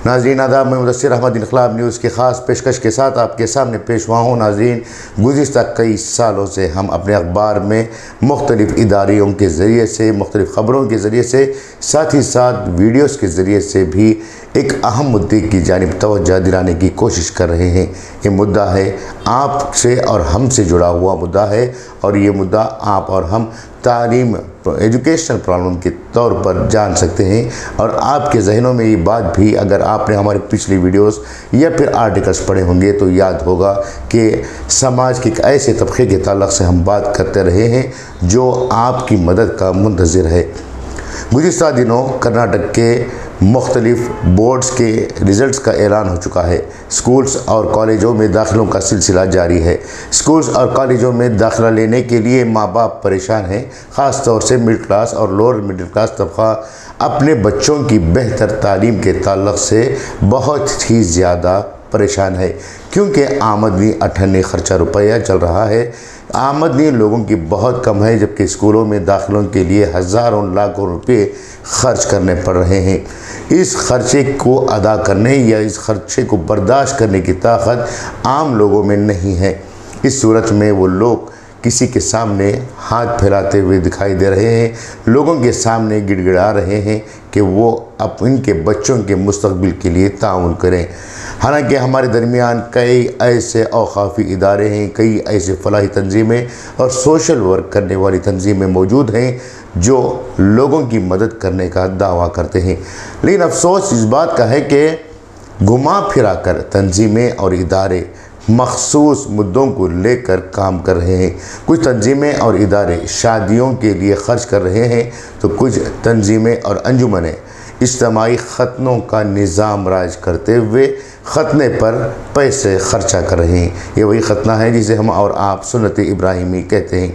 ناظرین آداب، میں مدثر احمد انقلاب نیوز کی خاص پیشکش کے ساتھ آپ کے سامنے پیش ہوا ہوں۔ ناظرین، گزشتہ کئی سالوں سے ہم اپنے اخبار میں مختلف اداریوں کے ذریعے سے، مختلف خبروں کے ذریعے سے، ساتھ ہی ساتھ ویڈیوز کے ذریعے سے بھی ایک اہم مدعے کی جانب توجہ دلانے کی کوشش کر رہے ہیں۔ یہ مدعا ہے آپ سے اور ہم سے جڑا ہوا مدعا ہے، اور یہ مدعا آپ اور ہم تعلیم، ایجوکیشنل پرابلم کے طور پر جان سکتے ہیں۔ اور آپ کے ذہنوں میں یہ بات بھی، اگر آپ نے ہماری پچھلی ویڈیوز یا پھر آرٹیکلز پڑھے ہوں گے تو یاد ہوگا کہ سماج کے ایک ایسے طبقے کے تعلق سے ہم بات کرتے رہے ہیں جو آپ کی مدد کا منتظر ہے۔ گزشتہ دنوں کرناٹک کے مختلف بورڈز کے ریزلٹس کا اعلان ہو چکا ہے۔ سکولز اور کالجوں میں داخلوں کا سلسلہ جاری ہے۔ سکولز اور کالجوں میں داخلہ لینے کے لیے ماں باپ پریشان ہیں، خاص طور سے مڈل کلاس اور لوور مڈل کلاس طبقہ اپنے بچوں کی بہتر تعلیم کے تعلق سے بہت ہی زیادہ پریشان ہے، کیونکہ آمدنی اٹھنے خرچہ روپیہ چل رہا ہے۔ آمدنی لوگوں کی بہت کم ہے، جبکہ اسکولوں میں داخلوں کے لیے ہزاروں لاکھوں روپے خرچ کرنے پڑ رہے ہیں۔ اس خرچے کو ادا کرنے یا اس خرچے کو برداشت کرنے کی طاقت عام لوگوں میں نہیں ہے۔ اس صورت میں وہ لوگ کسی کے سامنے ہاتھ پھیلاتے ہوئے دکھائی دے رہے ہیں، لوگوں کے سامنے گڑ گڑا رہے ہیں کہ وہ ان کے بچوں کے مستقبل کے لیے تعاون کریں۔ حالانکہ ہمارے درمیان کئی ایسے اوقافی ادارے ہیں، کئی ایسے فلاحی تنظیمیں اور سوشل ورک کرنے والی تنظیمیں موجود ہیں جو لوگوں کی مدد کرنے کا دعویٰ کرتے ہیں، لیکن افسوس اس بات کا ہے کہ گھما پھرا کر تنظیمیں اور ادارے مخصوص مدعوں کو لے کر کام کر رہے ہیں۔ کچھ تنظیمیں اور ادارے شادیوں کے لیے خرچ کر رہے ہیں، تو کچھ تنظیمیں اور انجمنیں اجتماعی ختنوں کا نظام رائج کرتے ہوئے ختنے پر پیسے خرچہ کر رہے ہیں۔ یہ وہی ختنہ ہے جسے ہم اور آپ سنت ابراہیمی کہتے ہیں۔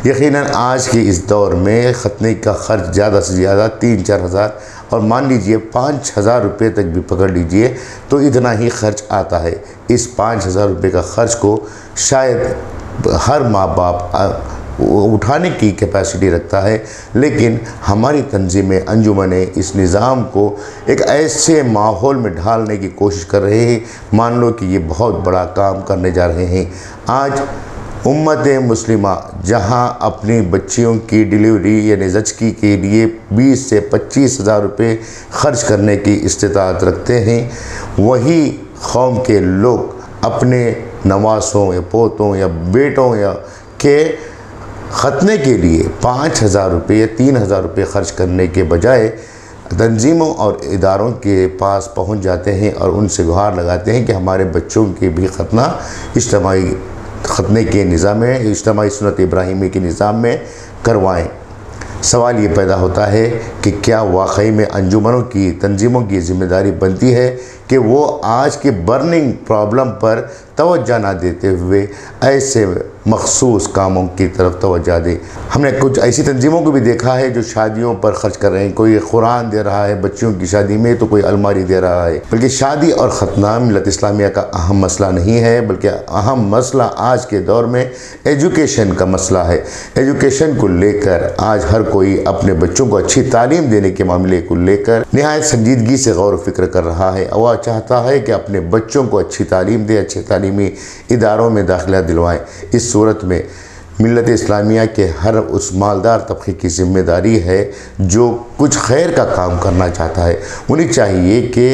یقیناً آج کے اس دور میں ختنے کا خرچ زیادہ سے زیادہ 3-4 ہزار اور مان لیجئے 5,000 روپے تک بھی پکڑ لیجئے تو اتنا ہی خرچ آتا ہے۔ اس 5,000 روپے کا خرچ کو شاید ہر ماں باپ اٹھانے کی کیپیسٹی رکھتا ہے، لیکن ہماری تنظیمیں، انجمنیں اس نظام کو ایک ایسے ماحول میں ڈھالنے کی کوشش کر رہے ہیں، مان لو کہ یہ بہت بڑا کام کرنے جا رہے ہیں۔ آج امت مسلمہ جہاں اپنی بچیوں کی ڈیلیوری یعنی زچگی کے لیے 20 سے 25 ہزار روپے خرچ کرنے کی استطاعت رکھتے ہیں، وہی قوم کے لوگ اپنے نواسوں یا پوتوں یا بیٹوں یا کے ختنے کے لیے 5,000 روپے یا 3,000 روپے خرچ کرنے کے بجائے تنظیموں اور اداروں کے پاس پہنچ جاتے ہیں اور ان سے گہار لگاتے ہیں کہ ہمارے بچوں کے بھی ختنہ اجتماعی ختنے کے نظام میں، اجتماعی سنت ابراہیمی کے نظام میں کروائیں۔ سوال یہ پیدا ہوتا ہے کہ کیا واقعی میں انجمنوں کی، تنظیموں کی ذمہ داری بنتی ہے کہ وہ آج کے برننگ پرابلم پر توجہ نہ دیتے ہوئے ایسے مخصوص کاموں کی طرف توجہ دیں؟ ہم نے کچھ ایسی تنظیموں کو بھی دیکھا ہے جو شادیوں پر خرچ کر رہے ہیں، کوئی قرآن دے رہا ہے بچیوں کی شادی میں تو کوئی الماری دے رہا ہے۔ بلکہ شادی اور ختنہ ملت اسلامیہ کا اہم مسئلہ نہیں ہے، بلکہ اہم مسئلہ آج کے دور میں ایجوکیشن کا مسئلہ ہے۔ ایجوکیشن کو لے کر آج ہر کوئی اپنے بچوں کو اچھی تعلیم دینے کے معاملے کو لے کر نہایت سنجیدگی سے غور و فکر کر رہا ہے، اور چاہتا ہے کہ اپنے بچوں کو اچھی تعلیم دے، اچھے تعلیمی اداروں میں داخلہ دلوائیں۔ اس صورت میں ملت اسلامیہ کے ہر اس مالدار طبقے کی ذمہ داری ہے جو کچھ خیر کا کام کرنا چاہتا ہے۔ انہیں چاہیے کہ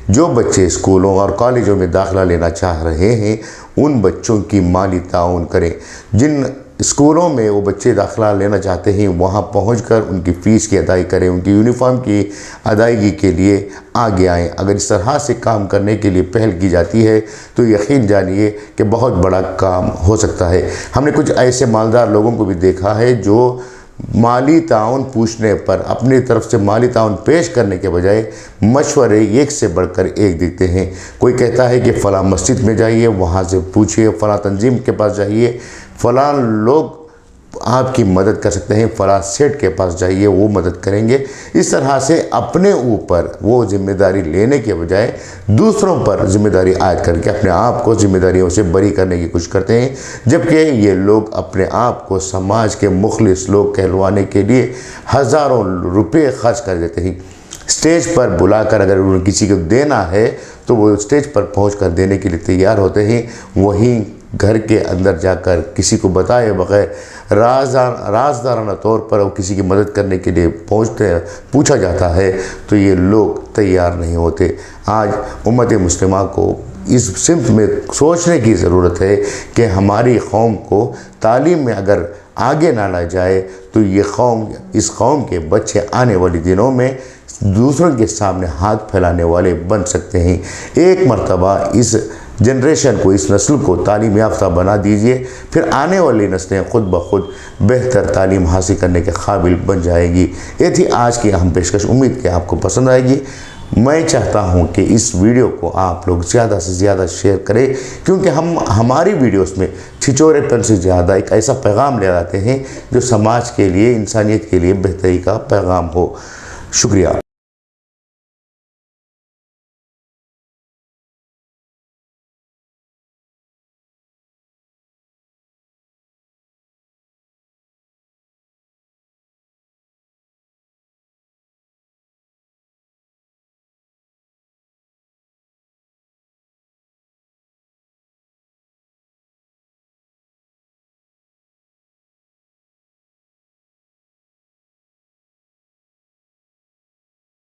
جو بچے اسکولوں اور کالجوں میں داخلہ لینا چاہ رہے ہیں ان بچوں کی مالی تعاون کریں۔ جن اسکولوں میں وہ بچے داخلہ لینا چاہتے ہیں وہاں پہنچ کر ان کی فیس کی ادائیگی کریں، ان کی یونیفارم کی ادائیگی کے لیے آگے آئیں۔ اگر اس طرح سے کام کرنے کے لیے پہل کی جاتی ہے تو یقین جانیے کہ بہت بڑا کام ہو سکتا ہے۔ ہم نے کچھ ایسے مالدار لوگوں کو بھی دیکھا ہے جو مالی تعاون پوچھنے پر اپنی طرف سے مالی تعاون پیش کرنے کے بجائے مشورے ایک سے بڑھ کر ایک دیتے ہیں۔ کوئی کہتا ہے کہ فلاں مسجد میں جائیے، وہاں سے پوچھیے، فلاں تنظیم کے پاس جائیے، فلاں لوگ آپ کی مدد کر سکتے ہیں، فلاں سیٹ کے پاس جائیے، وہ مدد کریں گے۔ اس طرح سے اپنے اوپر وہ ذمہ داری لینے کے بجائے دوسروں پر ذمہ داری عائد کر کے اپنے آپ کو ذمہ داریوں سے بری کرنے کی کوشش کرتے ہیں، جبکہ یہ لوگ اپنے آپ کو سماج کے مخلص لوگ کہلوانے کے لیے ہزاروں روپے خرچ کر دیتے ہیں۔ اسٹیج پر بلا کر اگر انہیں کسی کو دینا ہے تو وہ اسٹیج پر پہنچ کر دینے کے لیے تیار ہوتے ہیں، وہیں گھر کے اندر جا کر کسی کو بتائے بغیر رازدارانہ طور پر وہ کسی کی مدد کرنے کے لیے پوچھا جاتا ہے تو یہ لوگ تیار نہیں ہوتے۔ آج امت مسلمہ کو اس سمت میں سوچنے کی ضرورت ہے کہ ہماری قوم کو تعلیم میں اگر آگے نہ لایا جائے تو اس قوم کے بچے آنے والی دنوں میں دوسروں کے سامنے ہاتھ پھیلانے والے بن سکتے ہیں۔ ایک مرتبہ اس جنریشن کو، اس نسل کو تعلیم یافتہ بنا دیجئے، پھر آنے والی نسلیں خود بخود بہتر تعلیم حاصل کرنے کے قابل بن جائے گی۔ یہ تھی آج کی اہم پیشکش، امید کہ آپ کو پسند آئے گی۔ میں چاہتا ہوں کہ اس ویڈیو کو آپ لوگ زیادہ سے زیادہ شیئر کریں، کیونکہ ہماری ویڈیوز میں چھچورے پن سے زیادہ ایک ایسا پیغام لے آتے ہیں جو سماج کے لیے، انسانیت کے لیے بہتری کا پیغام ہو۔ شکریہ۔